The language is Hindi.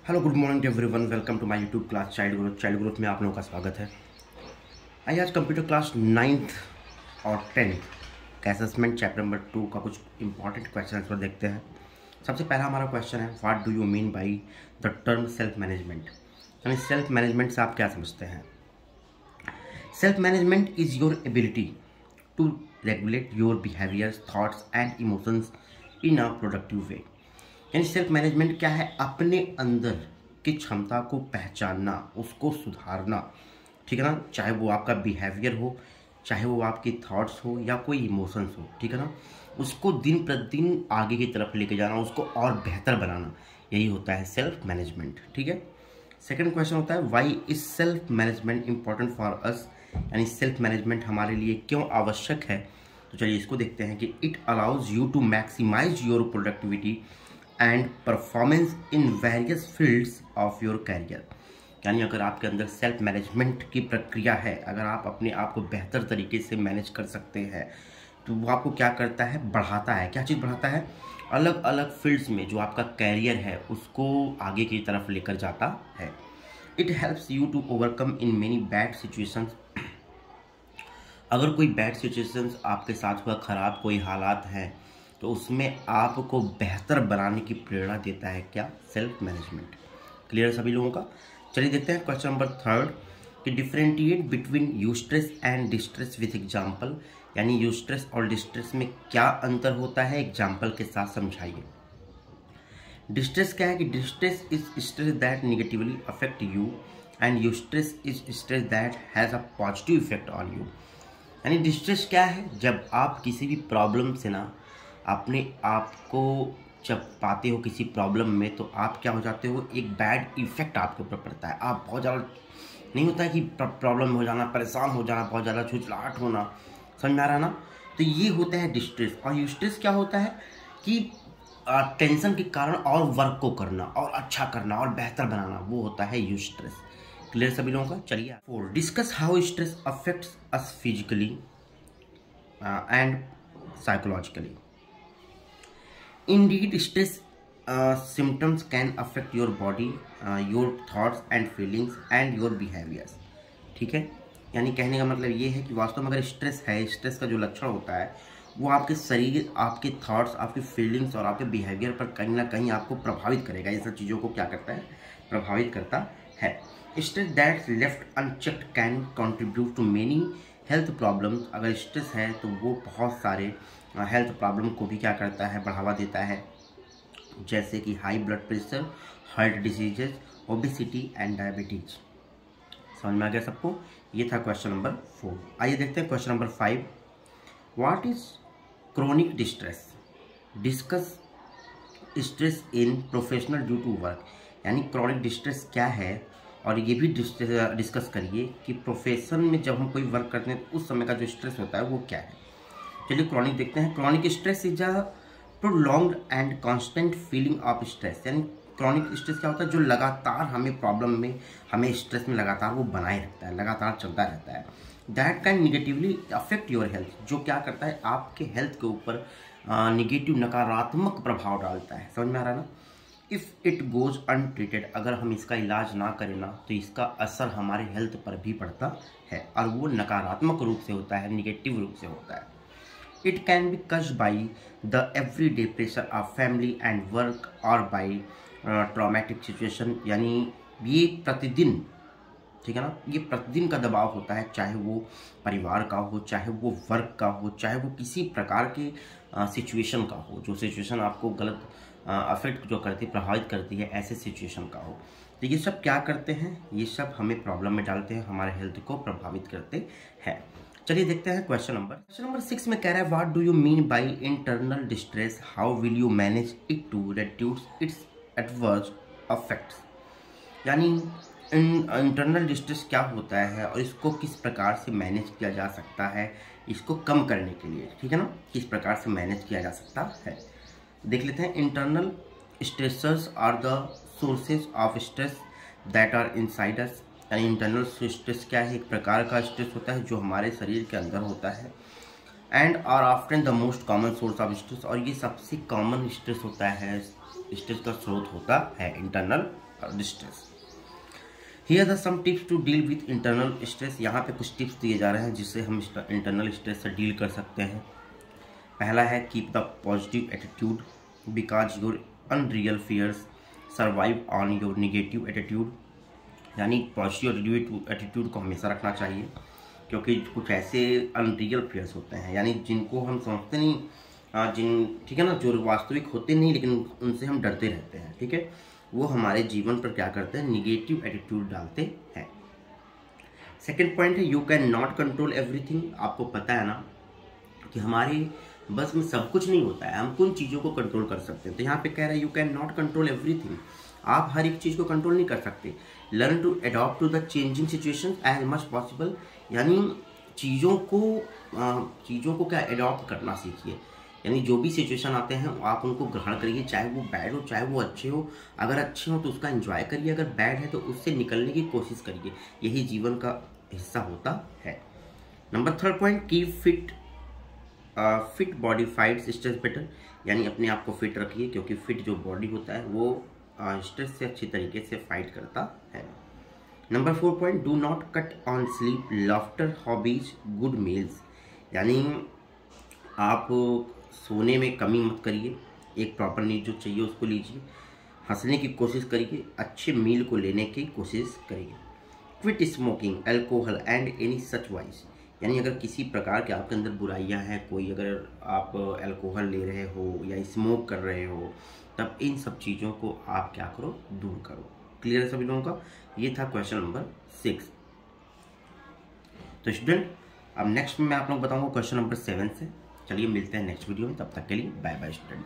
Hello good morning everyone, welcome to my YouTube class child growth में आप लोगों का स्वागत है। आइए आज कंप्यूटर क्लास 9th और 10th का असेसमेंट चैप्टर नंबर 2 का कुछ इंपॉर्टेंट क्वेश्चन पर देखते हैं। सबसे पहला हमारा क्वेश्चन है, what do you mean by the term self management, यानी सेल्फ मैनेजमेंट से आप क्या समझते हैं। Self management is your ability to regulate your behaviours, thoughts and emotions in a productive way. यानी सेल्फ मैनेजमेंट क्या है, अपने अंदर की क्षमता को पहचानना, उसको सुधारना, ठीक है ना। चाहे वो आपका बिहेवियर हो, चाहे वो आपकी थॉट्स हो या कोई इमोशंस हो, ठीक है ना। उसको दिन प्रतिदिन आगे की तरफ लेके जाना, उसको और बेहतर बनाना, यही होता है सेल्फ मैनेजमेंट, ठीक है। सेकंड क्वेश्चन होता है, why is self management important for us, यानी सेल्फ मैनेजमेंट हमारे लिए क्यों आवश्यक है। तो चलिए इसको देखते हैं कि it allows you to maximise your productivity and performance in various fields of your career. यानी अगर आपके अंदर सेल्फ मैनेजमेंट की प्रक्रिया है, अगर आप अपने आप को बेहतर तरीके से मैनेज कर सकते हैं, तो वो आपको क्या करता है, बढ़ाता है। क्या चीज़ बढ़ाता है, अलग अलग फील्ड्स में जो आपका कैरियर है उसको आगे की तरफ लेकर जाता है। It helps you to overcome in many bad situations. अगर कोई बैड सिचुएशंस आपके साथ हुआ, ख़राब कोई हालात हैं, तो उसमें आपको बेहतर बनाने की प्रेरणा देता है क्या, सेल्फ मैनेजमेंट। क्लियर सभी लोगों का। चलिए देखते हैं क्वेश्चन नंबर 3 कि differentiate between eustress and distress with example, यानी यूस्ट्रेस और डिस्ट्रेस में क्या अंतर होता है, एग्जांपल के साथ समझाइए। डिस्ट्रेस क्या है कि distress is stress that negatively affect you and eustress is stress that has a positive effect on you. यानी डिस्ट्रेस क्या है, जब आप किसी भी प्रॉब्लम से ना अपने आप को जब पाते हो किसी प्रॉब्लम में, तो आप क्या हो जाते हो, एक बैड इफेक्ट आपके ऊपर पड़ता है। आप बहुत ज़्यादा नहीं होता है कि प्रॉब्लम में हो जाना, परेशान हो जाना, बहुत ज़्यादा छुछलाहट होना, समझ में आ रहा ना। तो ये होता है डिस्ट्रेस। और यूस्ट्रेस क्या होता है कि टेंशन के कारण और वर्क को करना और अच्छा करना और बेहतर बनाना, वो होता है यूस्ट्रेस। क्लियर सभी लोगों का। चलिए 4 discuss how stress affects us physically and psychologically. Indeed, stress symptoms can affect your body, your thoughts and feelings and your behaviors. ठीक है, यानी कहने का मतलब ये है कि वास्तव में अगर स्ट्रेस है, स्ट्रेस का जो लक्षण होता है वो आपके शरीर, आपके थॉट्स, आपकी फीलिंग्स और आपके बिहेवियर पर कहीं ना कहीं आपको प्रभावित करेगा। ये सब चीज़ों को क्या करता है, प्रभावित करता है। Stress that left unchecked can contribute to many health problems. अगर स्ट्रेस है तो वो बहुत सारे हेल्थ प्रॉब्लम को भी क्या करता है, बढ़ावा देता है, जैसे कि high blood pressure, heart diseases, obesity and diabetes. समझ में आ गया सबको। ये था क्वेश्चन नंबर 4। आइए देखते हैं question number 5, what is chronic distress, discuss stress in professional due to work. यानी क्रोनिक डिस्ट्रेस क्या है, और ये भी डिस्कस करिए कि प्रोफेशन में जब हम कोई वर्क करते हैं तो उस समय का जो स्ट्रेस होता है वो क्या है। चलिए क्रॉनिक देखते हैं। Chronic stress is a prolonged and constant feeling of stress. यानी क्रॉनिक स्ट्रेस क्या होता है, जो लगातार हमें प्रॉब्लम में, हमें स्ट्रेस में लगातार वो बनाए रखता है, लगातार चलता रहता है। That can negatively affect your health, जो क्या करता है, आपके हेल्थ के ऊपर निगेटिव, नकारात्मक प्रभाव डालता है। समझ में आ रहा है ना। इफ़ इट गोज अनट्रीटेड, अगर हम इसका इलाज ना करें ना, तो इसका असर हमारे हेल्थ पर भी पड़ता है, और वो नकारात्मक रूप से होता है, निगेटिव रूप से होता है। It can be caused by the everyday pressure of family and work or by traumatic situation। यानी ये प्रतिदिन, ठीक है ना, ये प्रतिदिन का दबाव होता है, चाहे वो परिवार का हो, चाहे वो वर्क का हो, चाहे वो किसी प्रकार के सिचुएशन का हो, जो सिचुएशन आपको गलत अफेक्ट जो करती, प्रभावित करती है, ऐसे सिचुएशन का हो। तो ये सब क्या करते हैं, ये सब हमें प्रॉब्लम में डालते हैं, हमारे हेल्थ को प्रभावित करते हैं। चलिए देखते हैं क्वेश्चन नंबर 6 में कह रहा है, what do you mean by internal distress, how will you manage it to reduce its adverse effects. यानी इंटरनल डिस्ट्रेस क्या होता है और इसको किस प्रकार से मैनेज किया जा सकता है, इसको कम करने के लिए, ठीक है ना, किस प्रकार से मैनेज किया जा सकता है। देख लेते हैं। Internal stressors are the sources of stress that are inside us. यानी इंटरनल स्ट्रेस क्या है, एक प्रकार का स्ट्रेस होता है जो हमारे शरीर के अंदर होता है, and are often the most common source of stress. और ये सबसे कॉमन स्ट्रेस होता है, स्ट्रेस का स्रोत होता है internal stress. Here are some tips to deal with internal stress. यहाँ पे कुछ टिप्स दिए जा रहे हैं जिससे हम इंटरनल स्ट्रेस से डील कर सकते हैं। पहला है keep the positive attitude because your unreal fears survive on your negative attitude. यानी पॉजिटिव एटीट्यूड को हमेशा रखना चाहिए, क्योंकि कुछ ऐसे अनरियल फियर्स होते हैं, यानी जिनको हम समझते नहीं, ठीक है ना, जो वास्तविक होते नहीं लेकिन उनसे हम डरते रहते हैं, ठीक है, वो हमारे जीवन पर क्या करते हैं, निगेटिव एटीट्यूड डालते हैं। सेकेंड पॉइंट है you can not control everything. आपको पता है ना कि हमारे बस में सब कुछ नहीं होता है, हम कुछ चीज़ों को कंट्रोल कर सकते हैं। तो यहाँ पे कह रहा है you can not control everything, आप हर एक चीज़ को कंट्रोल नहीं कर सकते। Learn to adopt to the changing situation as much possible. यानी चीज़ों को क्या अडॉप्ट करना सीखिए, यानी जो भी सिचुएशन आते हैं आप उनको ग्रहण करिए, चाहे वो बैड हो चाहे वो अच्छे हो। अगर अच्छे हो तो उसका एंजॉय करिए, अगर बैड है तो उससे निकलने की कोशिश करिए, यही जीवन का हिस्सा होता है। Number third point keep fit body fights stress better. यानी अपने आप को फिट रखिए, क्योंकि फिट जो बॉडी होता है वो स्ट्रेस से अच्छी तरीके से फाइट करता है। Number 4 point do not cut on sleep laughter hobbies good meals. यानी आप सोने में कमी मत करिए, एक प्रॉपर नींद जो चाहिए उसको लीजिए, हंसने की कोशिश करिए, अच्छे मील को लेने की कोशिश करिए। Quit smoking alcohol and any such wise. यानी अगर किसी प्रकार के आपके अंदर बुराइयां हैं, कोई अगर आप अल्कोहल ले रहे हो या स्मोक कर रहे हो, तब इन सब चीज़ों को आप क्या करो, दूर करो। क्लियर है सभी लोगों का? ये था क्वेश्चन नंबर 6। तो स्टूडेंट अब नेक्स्ट में मैं आप लोग बताऊंगा क्वेश्चन नंबर 7 से। चलिए मिलते हैं नेक्स्ट वीडियो में, तब तक के लिए बाय बाय स्टूडेंट।